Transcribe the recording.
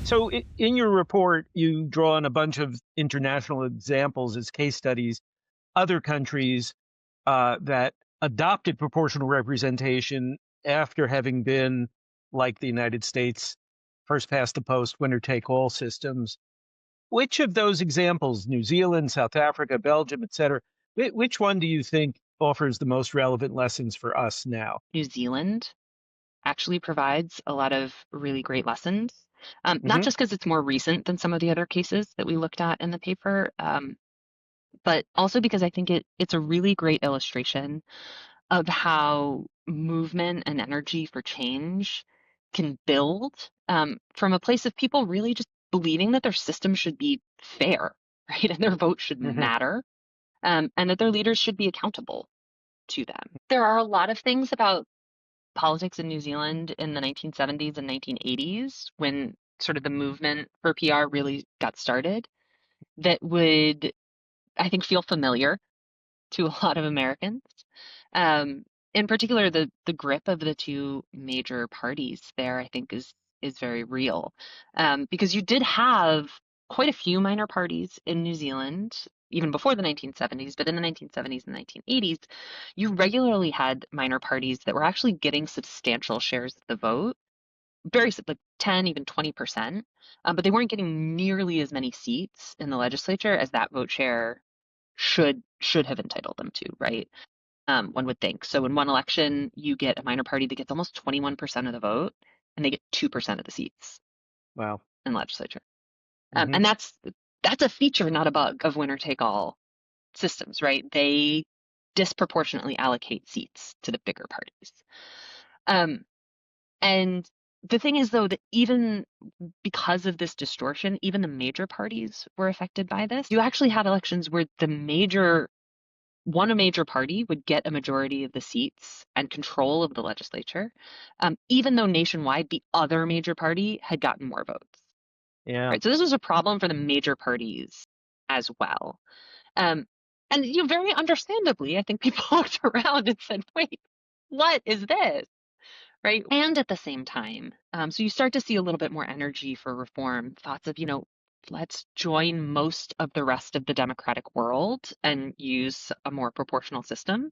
So in your report, you draw on a bunch of international examples as case studies, other countries that adopted proportional representation after having been, like the United States, first past the post, winner take all systems. Which of those examples, New Zealand, South Africa, Belgium, et cetera, which one do you think offers the most relevant lessons for us now? New Zealand actually provides a lot of really great lessons, not Hmm. just because it's more recent than some of the other cases that we looked at in the paper, but also because I think it's a really great illustration of how movement and energy for change can build from a place of people really just believing that their system should be fair, right? And their vote should Hmm. matter, and that their leaders should be accountable to them. There are a lot of things about politics in New Zealand in the 1970s and 1980s when sort of the movement for PR really got started that would, I think, feel familiar to a lot of Americans. Um, in particular, the grip of the two major parties there, I think, is very real, because you did have quite a few minor parties in New Zealand even before the 1970s, but in the 1970s and 1980s, you regularly had minor parties that were actually getting substantial shares of the vote, like 10, even 20%, but they weren't getting nearly as many seats in the legislature as that vote share should have entitled them to, right? One would think. So in one election, you get a minor party that gets almost 21% of the vote, and they get 2% of the seats Wow. in the legislature. Hmm. And that's a feature, not a bug, of winner take all systems, right? They disproportionately allocate seats to the bigger parties. Um, and the thing is, though, that even because of this distortion, even the major parties were affected by this. You actually had elections where a major party would get a majority of the seats and control of the legislature, even though nationwide the other major party had gotten more votes. Yeah. Right. So this was a problem for the major parties as well. Um, and very understandably, I think people looked around and said, "Wait, what is this?" Right. And at the same time, so you start to see a little bit more energy for reform, thoughts of, let's join most of the rest of the democratic world and use a more proportional system.